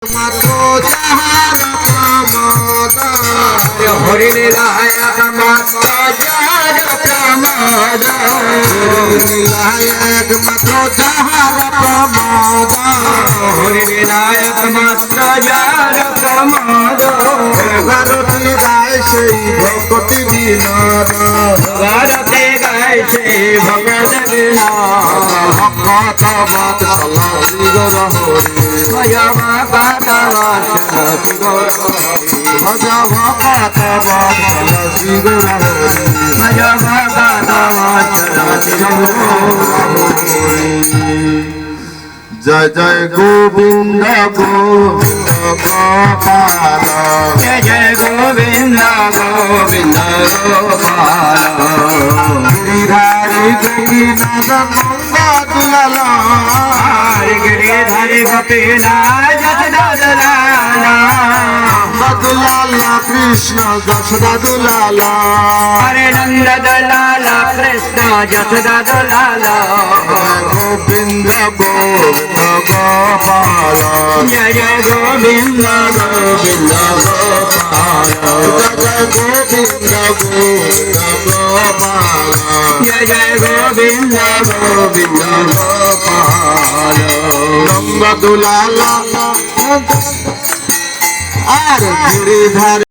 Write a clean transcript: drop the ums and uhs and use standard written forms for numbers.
হরি লীলায় একমাত্র যার প্রমাদ, হরি লীলায় একমাত্র যার প্রমাদ, ভারতে গায় সেই ভক্তি বিনোদ, ভারতে গায় সেই ভগত বিনোদ, ভক্ত বৎসলা শ্রীগুর হরি, ভজ ভগত বৎসলা শ্রীগুর হরি, ভজ ভগত বৎসলা শ্রীগুর হরি, ভজ ভগত বৎসলা শ্রীগুর হরি। জয় জয় গোবিন্দ গোবিন্দ গোপাল, জয় জয় গোবিন্দ গোবিন্দ গোপাল, গিরিধারী গোপীনাথ গঙ্গা দুলাল, গিরিধারী গোপীনাথ দুলাল কৃষ্ণ যশোদা দুলাল, হরে নন্দ দুলাল কৃষ্ণ যশোদা দুলাল, গোবিন্দ গোবিন্দ গোপাল, জয় জয় গোবিন্দ গোবিন্দ গোপাল, জয় গোবিন্দ গোবিন্দ গোপাল, জয় জয় গোবিন্দ গোবিন্দ গোপাল, নন্দ দুলাল আর গিরিধারী